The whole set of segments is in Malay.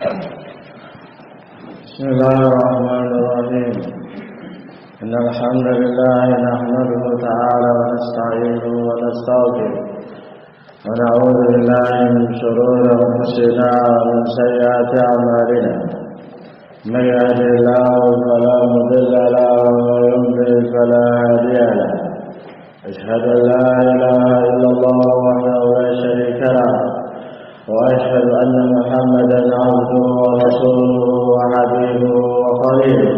بسم الله الرحمن الرحيم إن الحمد لله نحمده تعالى ونستعينه ونستغفره ونعوذ بالله من شرور أنفسنا ومن سيئات أعمالنا من يهده الله فلا مضل له ومن يضلل فلا هادي له أشهد أن لا إله إلا الله وحده لا شريك له وأشهد أن محمدا عبده ورسوله وحبيبه وخليله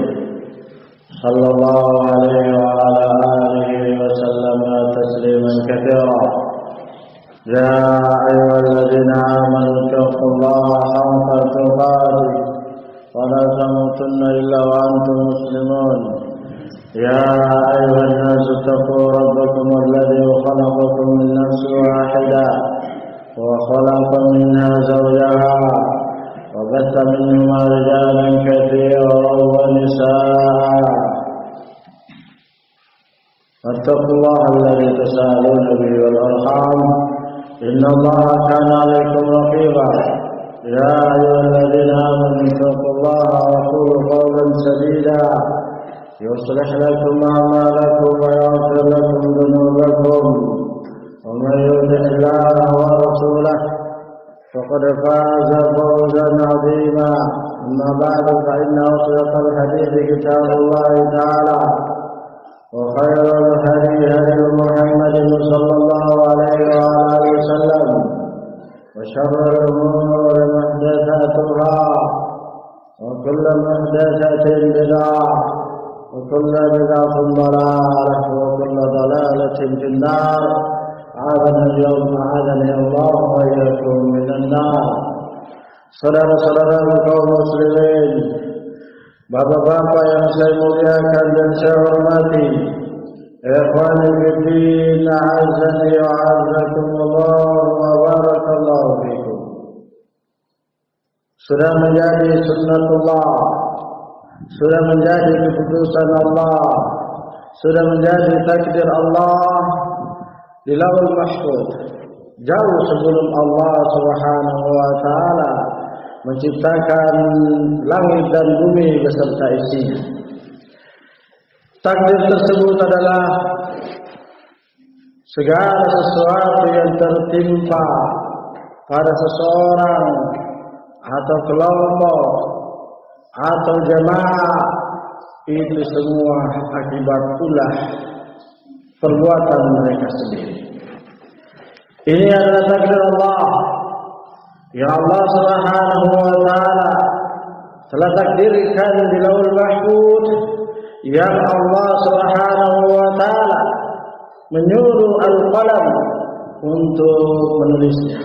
صلى الله عليه وعلى آله وسلم تسليما كثيرا يا أيها الذين آمنوا اتقوا الله حق تقاته ولا تموتن إلا وأنتم مسلمون يا أيها الناس اتقوا ربكم الذي خلقكم من نفس واحدة وخلق منها زوجها وبث منهما رجالا كثيرا ونساء واتقوا الله الذي تساءلون به والأرحام إن الله كان عليكم رقيبا يا أيها الذين آمنوا اتقوا الله وقولوا قولا سديدا يصلح لكم أعمالكم ويغفر لكم ذنوبكم ومن يطع الله ورسوله فقد فاز فوزا عظيما أما بعد فإن أصدق الحديث كتاب الله تعالى وخير الهدي هدي محمد صلى الله عليه وعلى آله وسلم وشر الأمور محدثاتها وكل محدثة بدعة وكل بدعة ضلالة وكل ضلالة في النار أعاذني الله وإياكم من النار. Saudara-saudara kaum muslimin, bapak-bapak yang saya muliakan dan saya hormati, ikhwani fiddin, a'azzani wa a'azzakumullah wa barakallahu fikum. Sudah menjadi sunnatullah, sudah menjadi keputusan Allah, sudah menjadi takdir Allah di Lauhul Mahfuz, jauh sebelum Allah Subhanahu wa taala menciptakan langit dan bumi beserta isinya. Takdir tersebut adalah segala sesuatu yang tertimpa pada seseorang atau kelompok atau jemaah, itu semua akibat ulah perbuatan mereka sendiri. Ini adalah takdir Allah yang Allah Subhanahu wa taala telah takdirkan di Lauhul Mahfuz, yang Allah Subhanahu wa taala menyuruh al-qalam untuk menulisnya.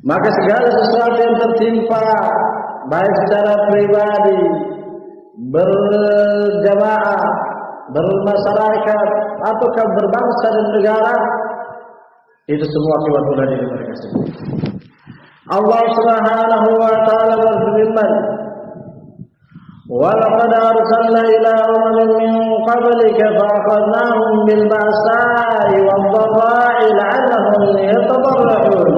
Maka segala sesuatu yang tertimpa, baik secara pribadi, berjamaah, bermasyarakat, ataukah berbangsa dan negara, itu semua akibat ulah diri mereka sendiri. Allah Subhanahu wa taala berfirman, "Wa laqad arsalna ila umamin min qablika fa akhadnahum bil ba'sa'i wad dharra'i la'allahum yatadarra'un."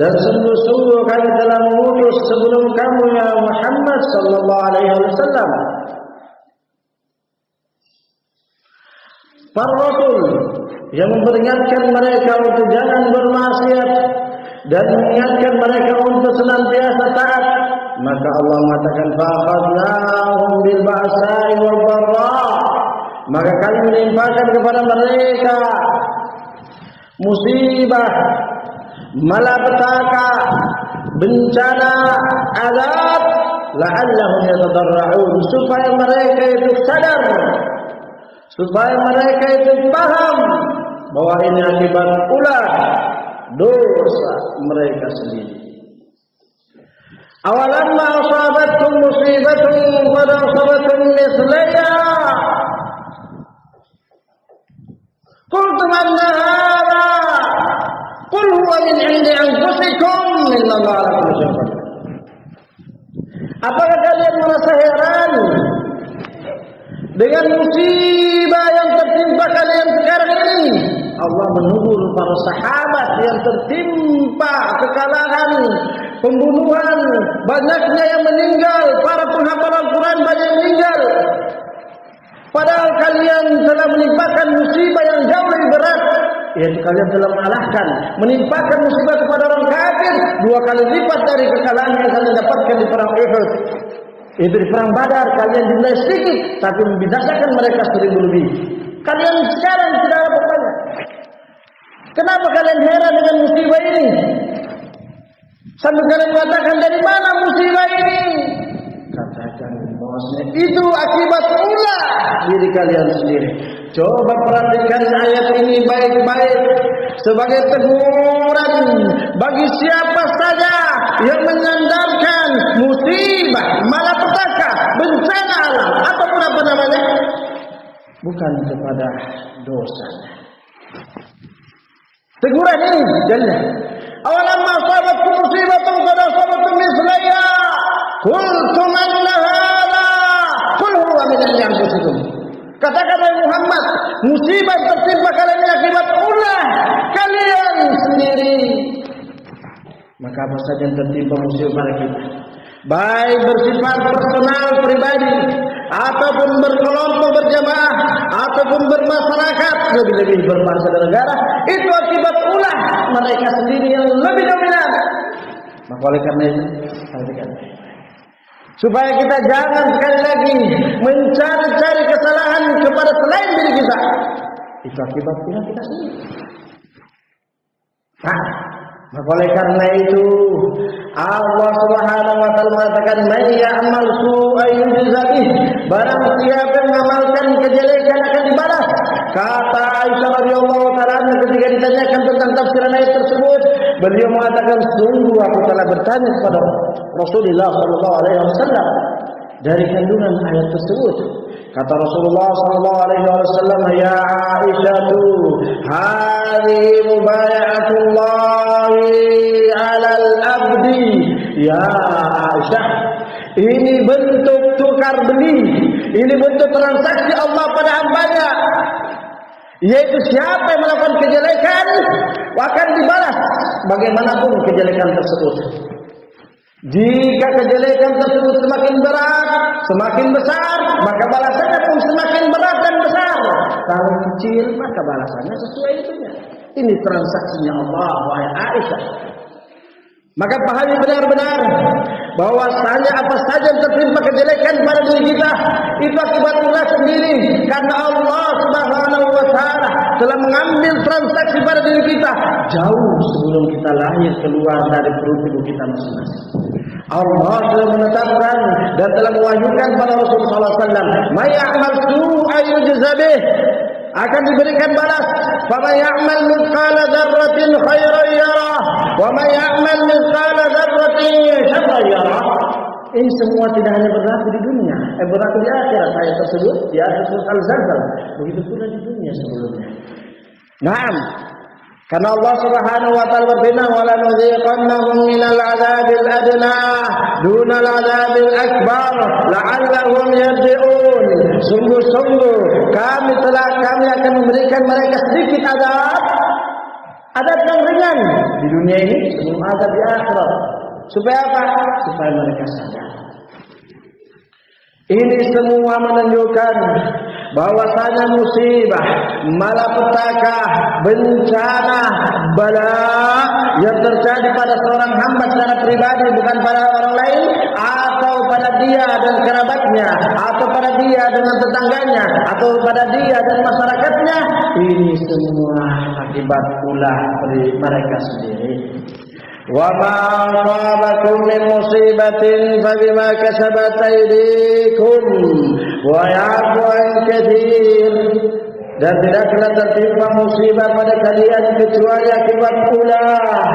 Dan sungguh-sungguh kami telah mengutus sebelum kamu ya Muhammad sallallahu alaihi wasallam para rasul yang memperingatkan mereka untuk jangan bermaksiat dan mengingatkan mereka untuk senantiasa taat. Maka Allah mengatakan fa'akhadnahum bil ba'sa'i wad dharra', maka kami menimpakan kepada mereka musibah, malapetaka, bencana, azab, la'allahum yatadarra'un, supaya mereka itu sadar, supaya mereka itu paham bahwa ini akibat ulah dosa mereka sendiri. Awalamma asabatkum musibatun qad asabatkum mithlaiha qultum anna hadha qul huwa min 'indi anfusikum inna Allaha ala kulli syai'in qadir. Apakah kalian merasa heran dengan musibah yang tertimpa kalian sekarang ini? Allah menegur para sahabat yang tertimpa kekalahan, pembunuhan, banyaknya yang meninggal, para penghafal Al-Quran banyak yang meninggal. Padahal kalian telah menimpakan musibah yang jauh lebih berat, yaitu kalian telah mengalahkan, menimpakan musibah kepada orang kafir 2 kali lipat dari kekalahan yang kalian dapatkan di perang Uhud. Itu di perang Badar kalian jumlah sedikit, tapi membinasakan mereka 1000 lebih. Kalian sekarang tidak ada apa-apanya. Kenapa kalian heran dengan musibah ini? Sambil kalian mengatakan, dari mana musibah ini? Katakan bahwasanya itu akibat ulah diri kalian sendiri. Coba perhatikan ayat ini baik-baik sebagai teguran bagi siapa saja yang menyandarkan musibah, malapetaka, bencana alam ataupun apa namanya, bukan kepada dosa. Teguran ini jelas. Awalamma asabatkum musibatun qad asabatkum mislaiha qultum anna hadha qul huwa min indi anfusikum. Katakan wahai Muhammad, musibah tertimpa kalian ini akibat ulah kalian sendiri. Maka apa saja yang tertimpa musibah pada kita, baik bersifat personal pribadi ataupun berkelompok berjamaah ataupun bermasyarakat, lebih-lebih berbangsa dan negara, itu akibat ulah mereka sendiri yang lebih dominan. Maka oleh karena itu, supaya kita jangan sekali lagi mencari-cari kesalahan kepada selain diri kita, itu akibat ulah kita sendiri. Maka oleh karena itu Allah Subhanahu wa taala mengatakan, "Man ya'mal su'an yujza bih." Barang siapa yang mengamalkan kejelekan akan dibalas. Kata Aisyah radhiyallahu taala ketika ditanyakan tentang tafsiran ayat tersebut, beliau mengatakan, "Sungguh aku telah bertanya kepada Rasulullah sallallahu alaihi wasallam dari kandungan ayat tersebut." Kata Rasulullah sallallahu alaihi wasallam, "Ya Aisyah, hadhihi mubayatullah 'alal abdi." Ya Aisyah, ini bentuk tukar beli, ini bentuk transaksi Allah pada hambanya, yaitu siapa yang melakukan kejelekan akan dibalas bagaimanapun kejelekan tersebut. Jika kejelekan tersebut semakin berat, semakin besar, maka balasannya pun semakin berat dan besar. Kalau kecil, maka balasannya sesuai itunya. Ini transaksinya Allah, wahai Aisyah. Maka pahami benar-benar bahwasanya apa saja yang tertimpa kejelekan pada diri kita, itu akibat ulah sendiri. Karena Allah Subhanahu wa taala telah mengambil transaksi pada diri kita jauh sebelum kita lahir keluar dari perut ibu kita masing-masing. Allah telah menetapkan dan telah mewahyukan pada Rasulullah SAW, "May ya'mal su'an yujza bih." Akan diberikan balas. "Faman ya'mal mithqala dzarratin khairan yarah, wa man ya'mal mithqala dzarratin syarran yarah." Ini semua tidak hanya berlaku di dunia, berlaku di akhirat. Ayat tersebut di akhir surat Al-Zalzal. Begitu pula di dunia sebelumnya. Naam. Karena Allah Subhanahu wa taala berfirman, "Wa la nuziqannahum minal 'adzabil adna dunal 'adzabil akbar la'allahum yarji'un." Sungguh-sungguh kami akan memberikan mereka sedikit adab yang ringan di dunia ini sebelum azab di akhirat. Supaya apa? Supaya mereka sadar. Ini semua menunjukkan bahwasanya musibah, malapetaka, bencana, bala yang terjadi pada seorang hamba secara pribadi, bukan pada orang lain, atau pada dia dan kerabatnya, atau pada dia dengan tetangganya, atau pada dia dan masyarakatnya, ini semua akibat ulah mereka sendiri. Wa ma asabakum min musibatin fabima kasabat aydikum wa ya'fu an katsir. Dan tidaklah tertimpa musibah pada kalian kecuali akibat ulah.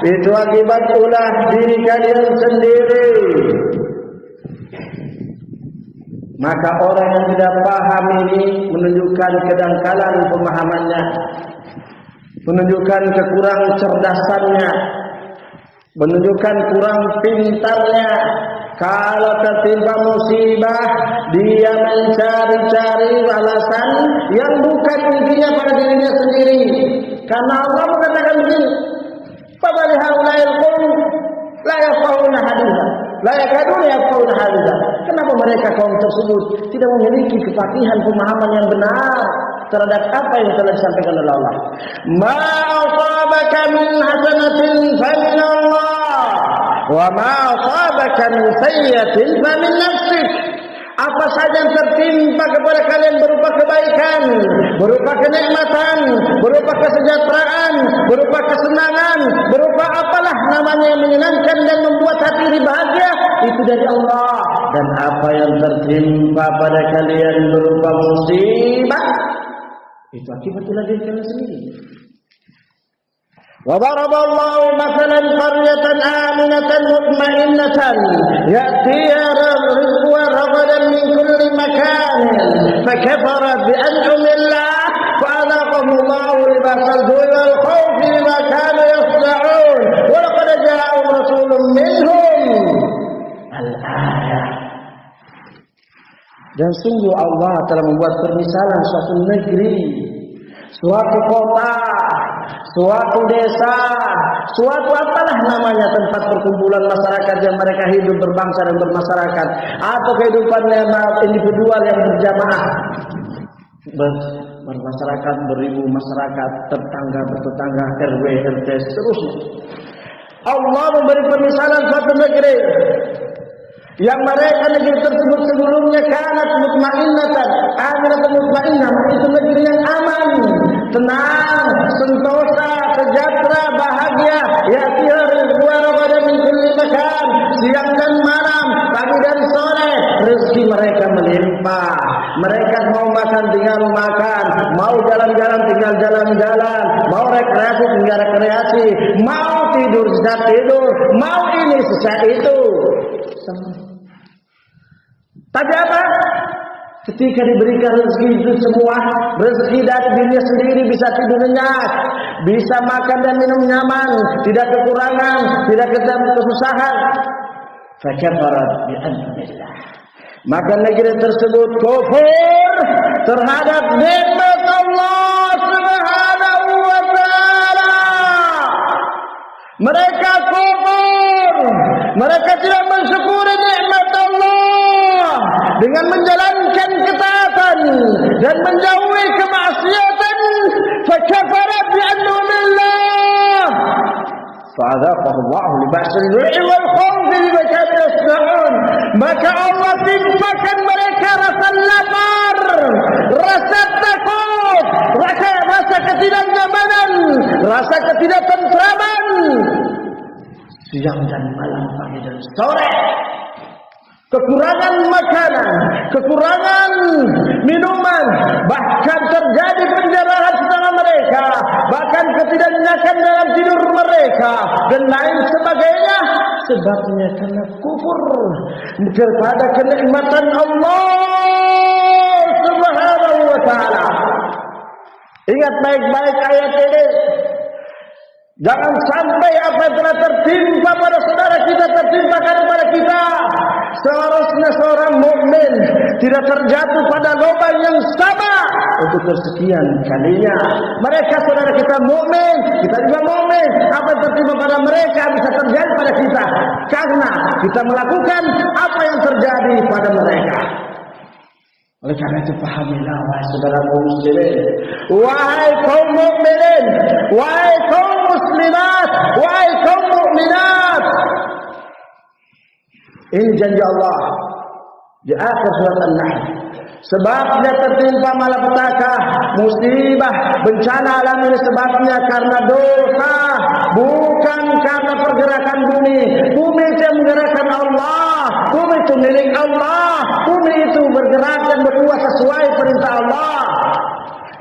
Itu akibat ulah diri kalian sendiri. Maka orang yang tidak paham ini menunjukkan kedangkalan pemahamannya, menunjukkan kekurang cerdasannya, menunjukkan kurang pintarnya. Kalau tertimpa musibah, dia mencari-cari alasan yang bukan intinya pada dirinya sendiri. Karena Allah mengatakan begini, "Fabali haula'il qawm la yakaduna yafqahuna haditha. Kenapa mereka kaum tersebut tidak memiliki kefakihan pemahaman yang benar terhadap apa yang telah disampaikan oleh Allah? Ma asabaka min hasanatin fa min Allah wa ma asabaka min sayyi'atin fa min nafsik. Apa saja yang tertimpa kepada kalian berupa kebaikan, berupa kenikmatan, berupa kesejahteraan, berupa kesenangan, berupa apalah namanya yang menyenangkan dan membuat hati ini bahagia, itu dari Allah. Dan apa yang tertimpa pada kalian berupa musibah, itu akibat ulah diri kalian sendiri. وضرب الله مثلا قرية آمنة مطمئنة يأتيها رزقها رغدا من كل مكان فكفرت بأنعم الله فأذاقهم الله لباس الجوع والخوف بما كانوا يصنعون ولقد جاءهم رسول منهم الآية. Dan sungguh Allah telah membuat permisalan suatu negeri, suatu kota, suatu desa, suatu apalah namanya tempat perkumpulan masyarakat yang mereka hidup berbangsa dan bermasyarakat, atau kehidupannya individual yang berjamaah, bermasyarakat, beribu masyarakat, tetangga bertetangga, RW, RT, seterusnya. Allah memberi permisalan suatu negeri yang mereka negeri tersebut sebelumnya kanat mutmainnatan, aminatan mutmainnah, itu negeri yang aman, tenang, sentosa, sejahtera, bahagia. Ya'tiha rizquha ragadan min kulli makan, siang dan malam, pagi dan sore, rezeki mereka melimpah. Mereka mau makan tinggal makan, mau jalan-jalan tinggal jalan-jalan, mau rekreasi tinggal rekreasi, mau tidur sejak tidur, mau ini sejak itu. Tapi apa? Ketika diberikan rezeki itu semua, rezeki dari dirinya sendiri, bisa tidur nyenyak, bisa makan dan minum nyaman, tidak kekurangan, tidak kesusahan. Fakafarat bi an'amillah. Maka negeri tersebut kufur terhadap nikmat Allah Subhanahu wa taala. Mereka kufur, mereka tidak mensyukuri nikmat Allah dengan menjalankan ketaatan dan menjauhi kemaksiatan. Fakafarat bi an'amillah. Fa'adzaqahu Allah libasal ju'i wal khawfi bima kanu yasna'un. Maka Allah timpakan mereka rasa lapar, rasa takut, rasa ketidaknyamanan, rasa ketidaktentraman, siang dan malam, pagi dan sore. Kekurangan makanan, kekurangan minuman, bahkan terjadi penjarahan secara mereka, bahkan ketidaknyakan dalam tidur mereka, dan lain sebagainya. Sebabnya karena kufur kepada kenikmatan Allah Subhanahu wa taala. Ingat baik-baik ayat ini. Jangan sampai apa yang telah tertimpa pada saudara kita tertimpa kepada kita. Seharusnya seorang mukmin tidak terjatuh pada lubang yang sama untuk kesekian kalinya. Mereka saudara kita mukmin, kita juga mukmin. Apa yang tertimpa pada mereka bisa terjadi pada kita karena kita melakukan apa yang terjadi pada mereka. Oleh karena itu pahamilah wahai saudara kaum muslimin, wahai kaum mukminin, wahai kaum muslimat, wahai kaum mukminat. Ini janji Allah di akhir surat An-Nahl. Sebabnya tertimpa malapetaka, musibah, bencana alam ini sebabnya karena dosa, bukan karena pergerakan bumi. Bumi itu yang menggerakkan Allah, bumi itu milik Allah, bumi itu bergerak dan berbuat sesuai perintah Allah.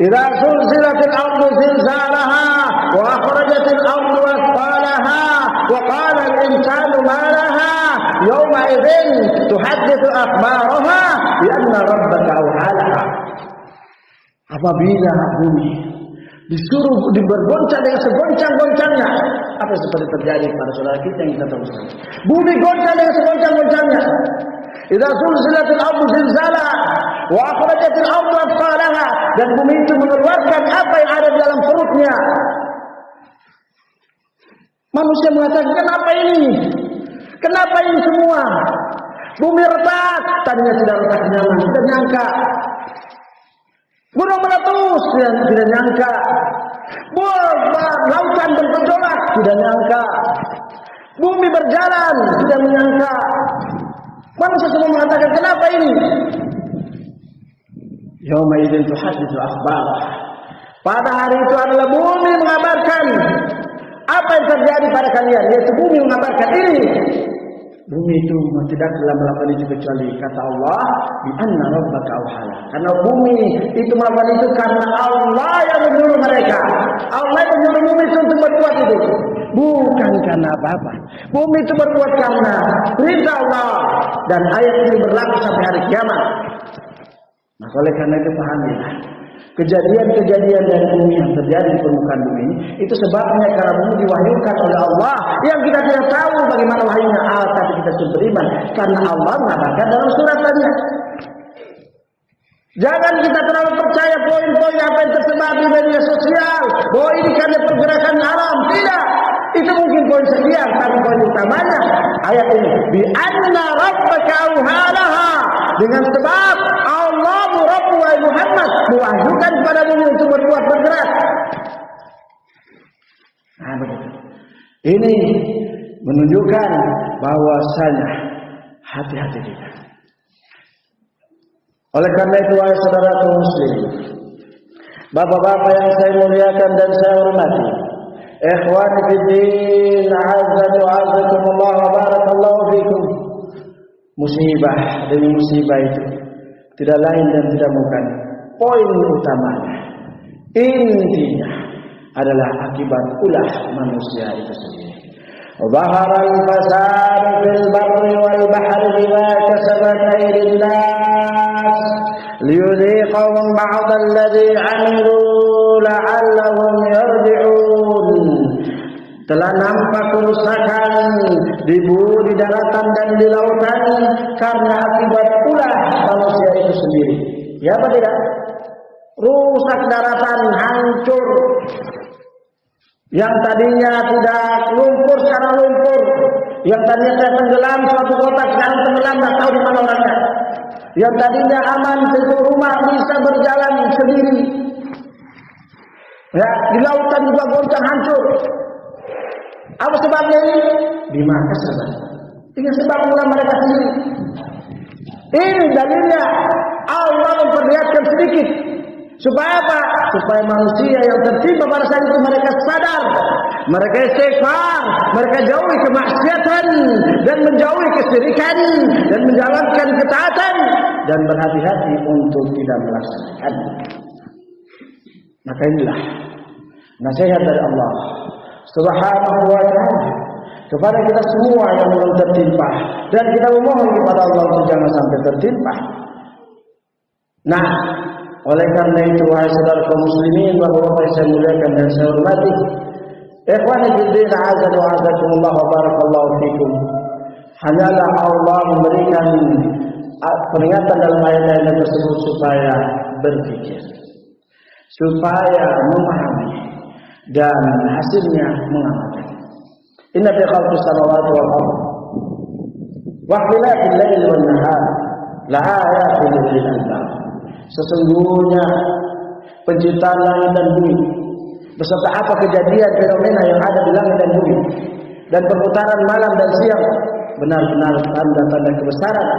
Idza zulzilatil ardu zilzalaha wa akhrajatil ardu athqalaha wa qala al-insanu ma laha yawma idzin tuhadditsu akhbaraha bi anna rabbaka awhalaha. Apabila bumi disuruh bergoncang dengan segoncang-goncangnya, apa yang seperti terjadi pada saudara kita yang kita tahu sekarang. Bumi goncang dengan segoncang-goncangnya. Idza zulzilatil ardu zilzalaha wa akhrajatil ardu athqalaha, dan bumi itu mengeluarkan apa yang ada di dalam perutnya. Manusia mengatakan, apa ini? Kenapa ini semua? Bumi retak, tadinya tidak retak nyaman, tidak nyangka. Gunung meletus, tidak nyangka. Lautan bergejolak, tidak nyangka. Bumi berjalan, tidak menyangka. Manusia semua mengatakan, kenapa ini? Yauma idzin tuhadditsu akhbarah. Pada hari itu adalah bumi mengabarkan apa yang terjadi pada kalian, yaitu bumi mengabarkan ini. Bumi itu tidak telah melakukan itu kecuali kata Allah, bi anna rabbaka awhala. Karena bumi itu melakukan itu karena Allah yang menyuruh mereka. Allah yang menyuruh bumi itu untuk berbuat itu, bukan karena apa-apa. Bumi itu berbuat karena perintah Allah, dan ayat ini berlaku sampai hari kiamat. Maka oleh karena itu pahamilah, kejadian-kejadian dari bumi yang terjadi di permukaan bumi ini, itu sebabnya karena bumi diwahyukan oleh Allah yang kita tidak tahu bagaimana wahyunya, tapi kita sudah beriman karena Allah mengatakan dalam surat tadi. Jangan kita terlalu percaya poin-poin apa yang tersebar di media sosial bahwa ini karena pergerakan alam. Tidak, itu mungkin poin sekian, tapi poin utamanya ayat ini, bi anna rabbaka awhalaha, dengan sebab Allah Rabbu wa Muhammad mewahyukan kepada bumi untuk berbuat bergerak. Nah, begitu. Ini menunjukkan bahwasanya hati-hati kita. Oleh karena itu, wahai saudaraku muslim, bapak-bapak yang saya muliakan dan saya hormati, ikhwani fiddin, a'azzakumullah wa barakallahu fikum. Musibah demi musibah itu tidak lain dan tidak bukan poin utamanya, intinya adalah akibat ulah manusia itu sendiri. Zahara al-fasad fil barri wal bahri bima kasabat aydin nas liyudhiqahum ba'd alladhi 'amilu la'allahum yarji'un. Telah nampak kerusakan di daratan dan di lautan karena akibat ulah manusia itu sendiri. Ya apa tidak? Rusak daratan, hancur. Yang tadinya tidak lumpur sekarang lumpur. Yang tadinya saya tenggelam suatu kota sekarang tenggelam, tidak tahu di mana orangnya. Yang tadinya aman satu rumah bisa berjalan sendiri. Ya, di lautan juga goncang hancur. Apa sebabnya ini? Bima kasabat. Ini sebab ulah mereka sendiri. Ini dalilnya Allah memperlihatkan sedikit. Supaya apa? Supaya manusia yang tertimpa pada saat itu mereka sadar, mereka istighfar, mereka jauhi kemaksiatan dan menjauhi kesyirikan dan menjalankan ketaatan dan berhati-hati untuk tidak melaksanakan. Maka inilah nasihat dari Allah Subhanahu wa ta'ala kepada kita semua yang belum tertimpa, dan kita memohon kepada Allah untuk jangan sampai tertimpa. Nah, oleh karena itu wahai saudara kaum muslimin, bapak-bapak yang saya muliakan dan saya hormati, ikhwani fiddin, a'azzakumullah wa barakallahu fikum. Hanyalah Allah memberikan peringatan dalam ayat-ayat tersebut supaya berpikir, supaya memahami, dan hasilnya mengamalkan. Inna fi khalqis samawati wal ardh wa ikhtilafil laili wan nahar la ayatin lil albab. Sesungguhnya penciptaan langit dan bumi beserta apa kejadian fenomena yang ada di langit dan bumi dan perputaran malam dan siang benar-benar tanda-tanda kebesaran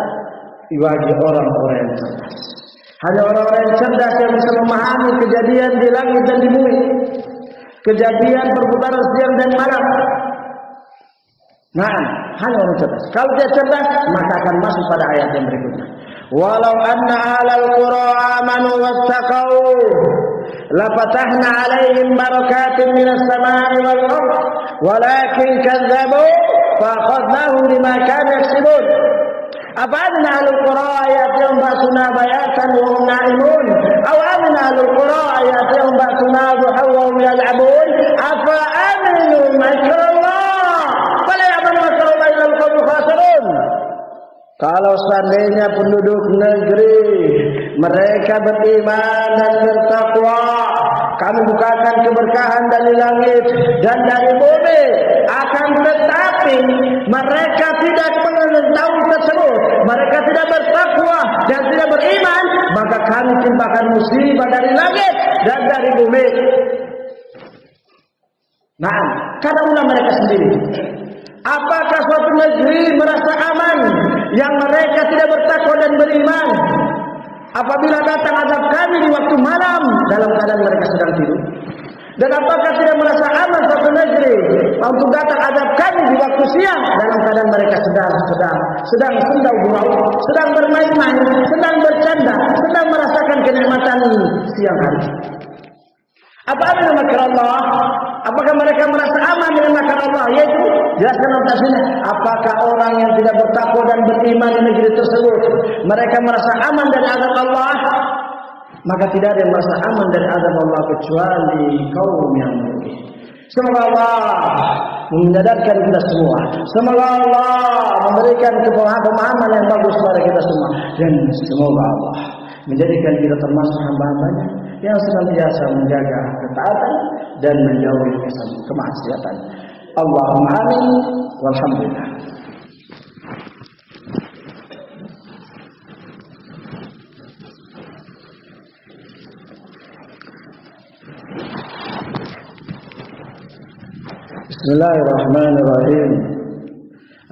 bagi orang-orang yang cerdas. Hanya orang-orang yang cerdas yang bisa memahami kejadian di langit dan di bumi, kejadian perputaran siang dan malam. Nah, hanya orang cerdas. Kalau dia cerdas, maka akan masuk pada ayat yang berikutnya. Walau anna ahlal qura amanu wattaqau lafatahna alaihim barakatin minas samai wal ardh walakin kadzabu fa akhadnahum bima kanu yaksibun. Afaamina ahlul qura ayatihim ba'suna bayatan wa hum na'imun aw amina ahlul qura ayatihim ba'suna duhan wa hum yal'abun afa aminu makrallah fala ya'manu makrallah illa al-qawmul khasirun. Kalau seandainya penduduk negeri mereka beriman dan bertakwa, kami bukakan keberkahan dari langit dan dari bumi. Akan tetapi mereka tidak mengetahui tersebut, mereka tidak bertakwa dan tidak beriman, maka kami timpakan musibah dari langit dan dari bumi. Nah, katakanlah mereka sendiri, apakah suatu negeri merasa aman yang mereka tidak bertakwa dan beriman apabila datang azab kami di waktu malam dalam keadaan mereka sedang tidur? Dan apakah tidak merasa aman suatu negeri untuk datang azab kami di waktu siang dalam keadaan mereka sedang sendau gurau, sedang bermain-main, sedang bercanda, sedang merasakan kenikmatan siang hari? Apa dengan makar Allah? Apakah mereka merasa aman dengan makar Allah? Yaitu jelaskan tentang sini. Apakah orang yang tidak bertakwa dan beriman di negeri tersebut mereka merasa aman dari azab Allah? Maka tidak ada yang merasa aman dari azab Allah kecuali kaum yang merugi. Semoga Allah menyadarkan kita semua. Semoga Allah memberikan pemahaman yang bagus kepada kita semua. Dan semoga Allah menjadikan kita termasuk hamba-hambanya yang senantiasa menjaga ketaatan dan menjauhi kemaksiatan. Allahumma amin walhamdulillah. Bismillahirrahmanirrahim.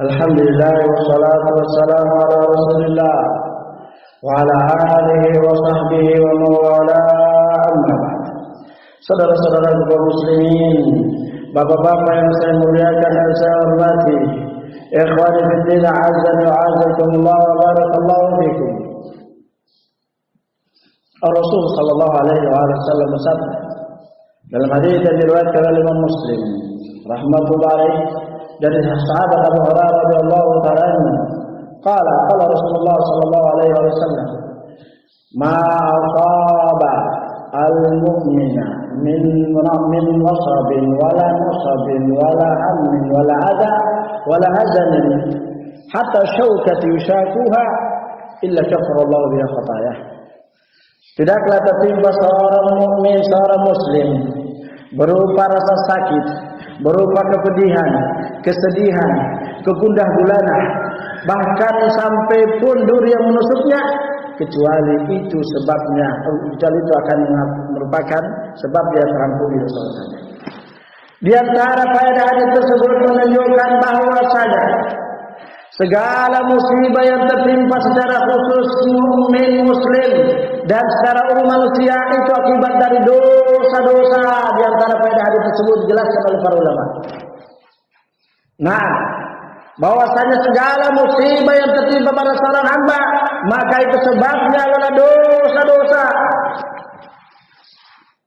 Alhamdulillah wassalatu wassalamu ala Rasulillah wa ala alihi wa sahbihi wa mawala, amma ba'd. Saudara-saudara kaum muslimin, bapak-bapak yang saya muliakan dan saya hormati, ikhwani fillah, azza wa azakumullah wa barakallahu fikum. Rasul sallallahu alaihi wasallam bersabda dalam hadis yang diriwayatkan oleh Imam Muslim rahmatullah alaihi dari sahabat Abu Hurairah radhiyallahu ta'ala anhu, qala Rasulullah sallallahu alaihi wasallam, ma asaba al-mu'mina min nasabin wala nasabin wala hammin wala adha wala hazanin hatta syaukat yushakuha illa kafara Allah biha khatayah. Tidaklah tertimpa seorang mukmin, seorang muslim berupa rasa sakit, berupa kepedihan, kesedihan, kegundah gulana, bahkan sampai pun duri yang menusuknya, kecuali itu sebabnya, kecuali itu akan merupakan sebab dia terampuni dosa-dosanya. Di antara faedah hadis tersebut menunjukkan bahwasanya segala musibah yang tertimpa secara khusus mukmin muslim dan secara umum manusia itu akibat dari dosa-dosa. Di antara faedah hadis tersebut dijelaskan oleh para ulama. Nah, bahwasanya segala musibah yang tertimpa pada seorang hamba, maka itu sebabnya adalah dosa-dosa.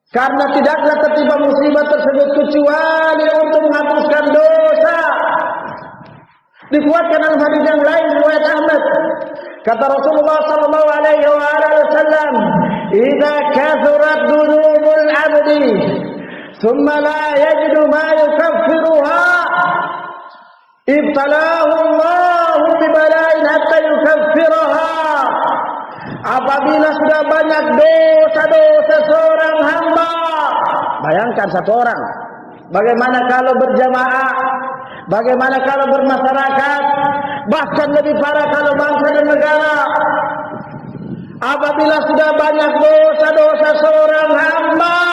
Karena tidaklah tertimpa musibah tersebut kecuali untuk menghapuskan dosa. Dikuatkan dalam hadis yang lain riwayat Ahmad, kata Rasulullah sallallahu alaihi wasallam, "Idza kathurat dzunubul 'abdi, thumma la yajidu ma yukaffiruha, ibtalahu Allahu bi bala'in hatta yukaffiraha." Apabila sudah banyak dosa-dosa seorang hamba, bayangkan satu orang, bagaimana kalau berjamaah, bagaimana kalau bermasyarakat, bahkan lebih parah kalau bangsa dan negara. Apabila sudah banyak dosa-dosa seorang hamba,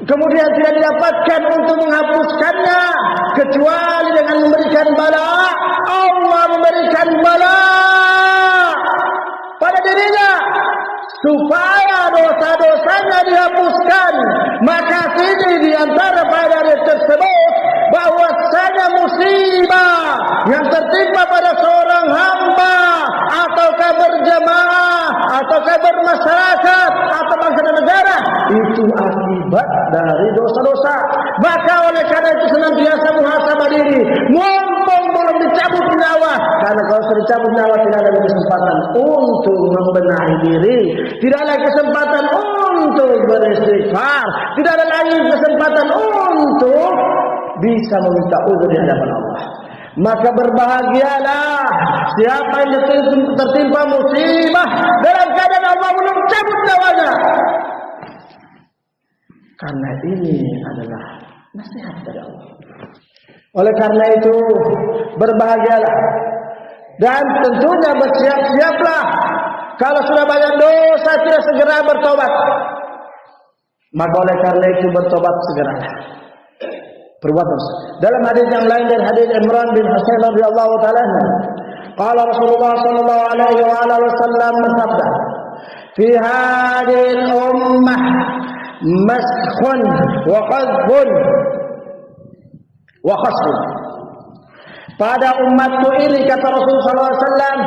kemudian tidak didapatkan untuk menghapuskannya kecuali dengan memberikan bala, Allah memberikan bala pada dirinya supaya dosa-dosanya dihapuskan. Maka sini di antara pada tersebut bahwasanya musibah yang tertimpa pada seorang hamba, ataukah berjamaah, ataukah bermasyarakat, atau bangsa dan negara, itu akibat dari dosa-dosa. Maka oleh karena itu senantiasa muhasabah diri, mumpung belum dicabut nyawa, karena kalau sudah dicabut nyawa tidak ada kesempatan untuk membenahi diri, tidak ada kesempatan untuk beristighfar, tidak ada lagi kesempatan untuk bisa meminta uzur di hadapan Allah. Maka berbahagialah siapa yang tertimpa musibah dalam keadaan Allah belum cabut nyawanya. Karena ini adalah nasihat dari Allah. Oleh karena itu berbahagialah dan tentunya bersiap-siaplah kalau sudah banyak dosa tidak segera bertobat. Maka oleh karena itu bertobat segeralah. Berbuat dosa. Dalam hadis yang lain dari hadis Imran bin Husain radhiyallahu taala, qala Rasulullah sallallahu alaihi wasallam bersabda, "Fi hadhihi al-ummah maskhun wa qadhfun wa khasfun." Pada umatku ini kata Rasulullah sallallahu alaihi wasallam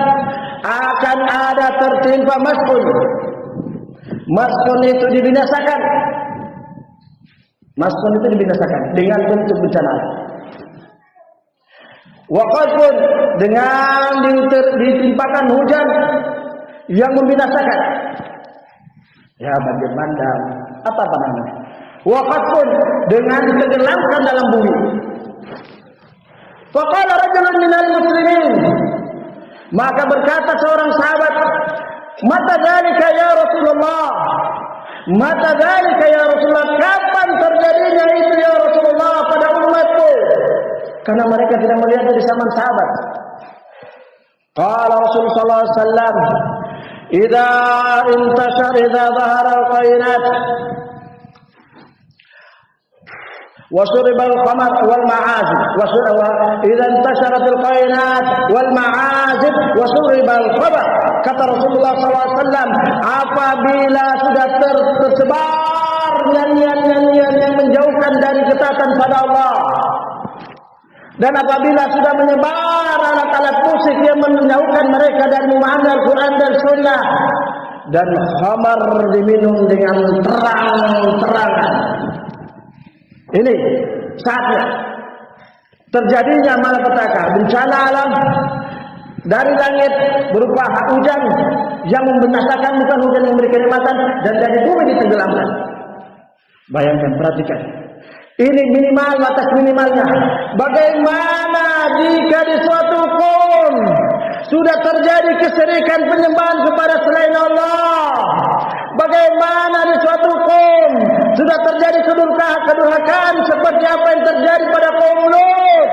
akan ada tertimpa maskhun. Maskhun itu dibinasakan. Maskhun itu dibinasakan dengan bentuk bencana. Waqadun dengan ditimpakan hujan yang membinasakan. Ya banjir bandang, apa namanya? Waqadun dengan ditenggelamkan dalam bumi. Faqala rajulun minal muslimin, maka berkata seorang sahabat, "Mata dzalika ya Rasulullah?" Mata dzalika ya Rasulullah, kapan terjadinya itu ya Rasulullah pada umatku? Karena mereka tidak melihat di zaman sahabat. Qala Rasulullah sallallahu alaihi wasallam, idza dhahara al-qainat wa shuriba al-khamr wal ma'azib idza intasharat al-qainat wal ma'azib wa shuriba al-khamr. Kata Rasulullah sallallahu alaihi wasallam, apabila sudah tersebar nyanyian-nyanyian yang menjauhkan dari ketaatan pada Allah, dan apabila sudah menyebar alat-alat musik yang menjauhkan mereka dari memahami Al-Quran dan Sunnah, dan khamar diminum dengan terang-terangan, ini saatnya terjadinya malapetaka, bencana alam dari langit berupa hujan yang membinasakan, bukan hujan yang memberi kenikmatan, dan dari bumi ditenggelamkan. Bayangkan, perhatikan. Ini minimal atas minimalnya. Bagaimana jika di suatu kaum sudah terjadi kesyirikan penyembahan kepada selain Allah? Bagaimana di suatu kaum sudah terjadi kedurhakaan seperti apa yang terjadi pada kaum Lut,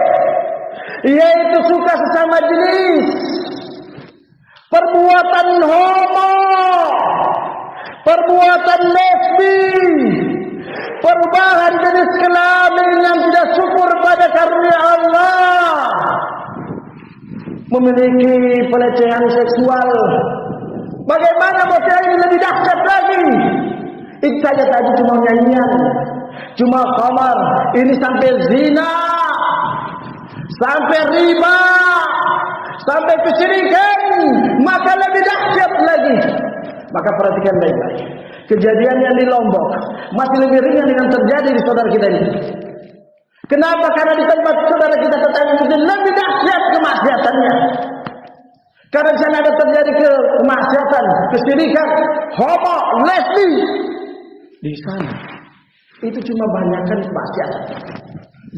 yaitu suka sesama jenis, perbuatan homo, perbuatan lesbi, perubahan jenis kelamin yang tidak syukur pada karunia Allah, memiliki pelecehan seksual. Bagaimana bocah ini lebih dahsyat lagi? Itu saja tadi cuma nyanyian, cuma khamar, ini sampai zina, sampai riba, sampai kesyirikan, maka lebih dahsyat lagi. Maka perhatikan baik-baik. Kejadian yang di Lombok masih lebih ringan dengan terjadi di saudara kita ini. Kenapa? Karena di tempat saudara kita tetangga itu lebih dahsyat kemaksiatannya. Karena di sana ada terjadi kemaksiatan, kesyirikan, homo, lesbi. Di sana itu cuma banyakkan kemaksiatan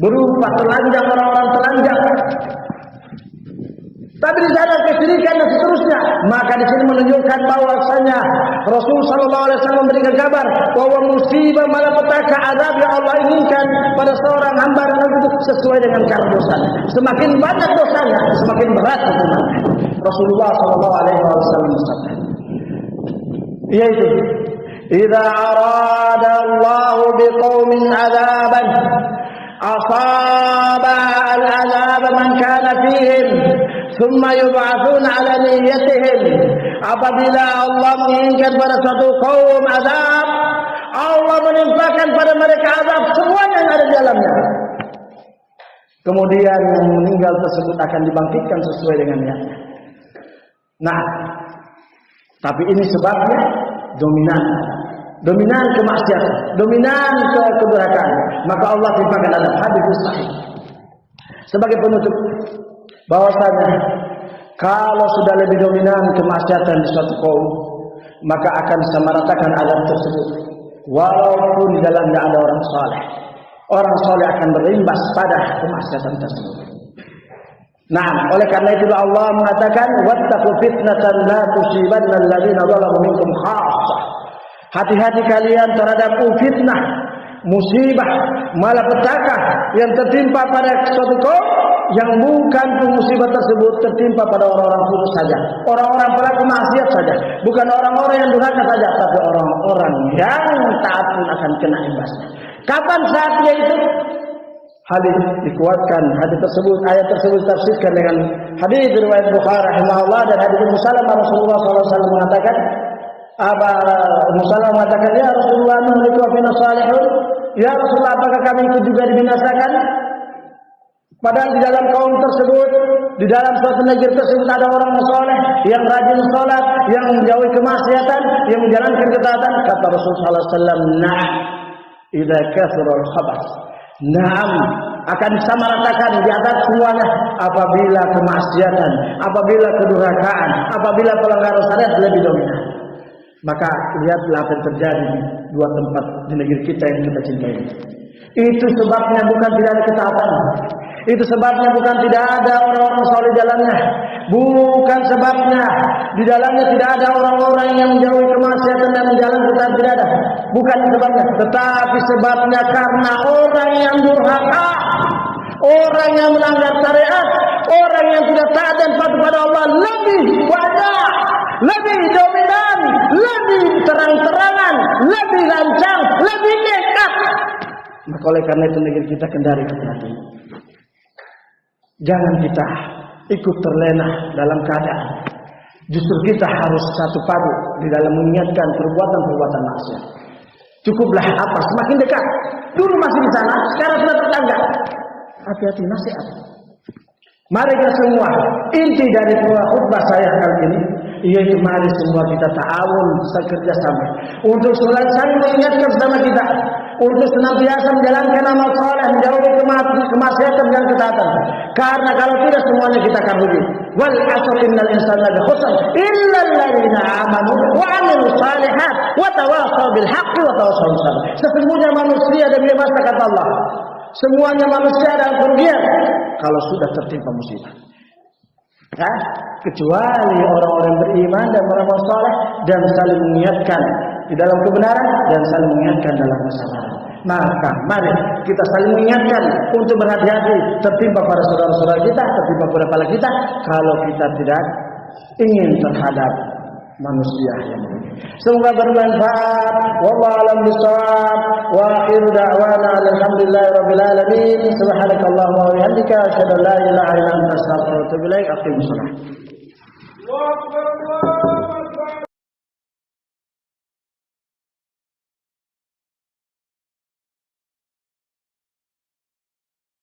berupa telanjang, orang-orang telanjang. Tapi di sana kesyirikan dan seterusnya. Maka di sini menunjukkan bahwasanya Rasul sallallahu alaihi wasallam memberikan kabar bahwa musibah malapetaka azab yang Allah inginkan pada seorang hamba itu sesuai dengan kadar dosanya. Semakin banyak dosanya, semakin berat hukumannya. Rasulullah sallallahu alaihi wasallam bersabda, yaitu idza arada Allah biqaumin azaban asaba al-azab man kana fihim thumma yub'atsuna 'ala niyyatihim. Apabila Allah menginginkan pada suatu kaum azab, Allah menimpakan pada mereka azab semuanya yang ada di dalamnya. Kemudian yang meninggal tersebut akan dibangkitkan sesuai dengan niatnya. Nah, tapi ini sebabnya dominan kemaksiatan, dominan kedurhakaan. Maka Allah timpakan dalam hadis sahih. Sebagai penutup, bahwasanya kalau sudah lebih dominan kemaksiatan di suatu kaum, maka akan disamaratakan azab tersebut. Walaupun di dalamnya ada orang saleh, orang saleh akan berimbas pada kemaksiatan tersebut. Nah, oleh karena itu Allah mengatakan, wattaqu fitnatan la tusibanna alladziina zalamu minkum khassah. Hati-hati kalian terhadap fitnah musibah, malapetaka yang tertimpa pada suatu kaum yang bukan musibah tersebut tertimpa pada orang-orang kudus saja, orang-orang pelaku maksiat saja, bukan orang-orang yang durhaka saja, tapi orang-orang yang taat pun akan kena imbasnya. Kapan saatnya itu? Hadis dikuatkan, hadis tersebut, ayat tersebut ditafsirkan dengan hadis riwayat Bukhari rahimahullah dan hadis Ummu Salamah Rasulullah SAW mengatakan, Ummu Salamah mengatakan, ya Rasulullah, nuhliku wa fina salihun. Ya Rasulullah, apakah kami ikut juga dibinasakan? Padahal di dalam kaum tersebut, di dalam suatu negeri tersebut ada orang saleh yang rajin salat, yang menjauhi kemaksiatan, yang menjalankan ketaatan. Kata Rasulullah SAW, "Na'am, idza kathura al-khabath." Naam, akan disamaratakan di atas semuanya apabila kemaksiatan, apabila kedurhakaan, apabila pelanggaran syariat lebih dominan. Maka lihatlah apa yang terjadi di dua tempat di negeri kita yang kita cintai. Itu sebabnya bukan tidak ada ketaatan. Itu sebabnya bukan tidak ada orang-orang saleh jalannya. Bukan sebabnya di dalamnya tidak ada orang-orang yang menjauhi kemaksiatan dan menjalankan ketaatan, tidak ada. Bukan sebabnya, tetapi sebabnya karena orang yang durhaka, orang yang melanggar syariat, orang yang tidak taat dan patuh pada Allah lebih banyak, lebih dominan, lebih terang-terangan, lebih lancang, lebih nekat. Maka oleh karena itu negeri kita kendari hati-hati. Jangan kita ikut terlena dalam keadaan. Justru kita harus satu padu di dalam mengingatkan perbuatan-perbuatan maksiat. Cukuplah apa semakin dekat. Dulu masih di sana, sekarang sudah tetangga. Hati-hati nasihat. Mari kita semua, inti dari khutbah saya kali ini, yaitu mari semua kita ta'awun, bekerja sama untuk saling mengingatkan sama kita, untuk senantiasa menjalankan amal saleh, menjauhi kemaksiatan dan ketaatan. Karena kalau tidak semuanya kita akan rugi. Wal 'asr innal insana lafi khusr illa alladziina aamanu wa 'amilus shalihat wa tawassaw bil haqqi wa tawassaw bis sabr. Sesungguhnya manusia dan binasa kata Allah. Semuanya manusia dalam kerugian kalau sudah tertimpa musibah. Kecuali orang-orang beriman dan beramal saleh dan saling mengingatkan di dalam kebenaran dan saling mengingatkan dalam kesabaran. Maka mari kita saling mengingatkan untuk berhati-hati tertimpa pada saudara-saudara kita, tertimpa pada kepala kita kalau kita tidak ingin terhadap manusia yang merugi. Semoga bermanfaat. Wallahu a'lam bishawab. Wa akhiru da'wana alhamdulillahirabbil alamin. Subhanakallahumma wa bihamdika asyhadu an la ilaha illa anta astaghfiruka wa atubu ilaik. Aqimus shalah.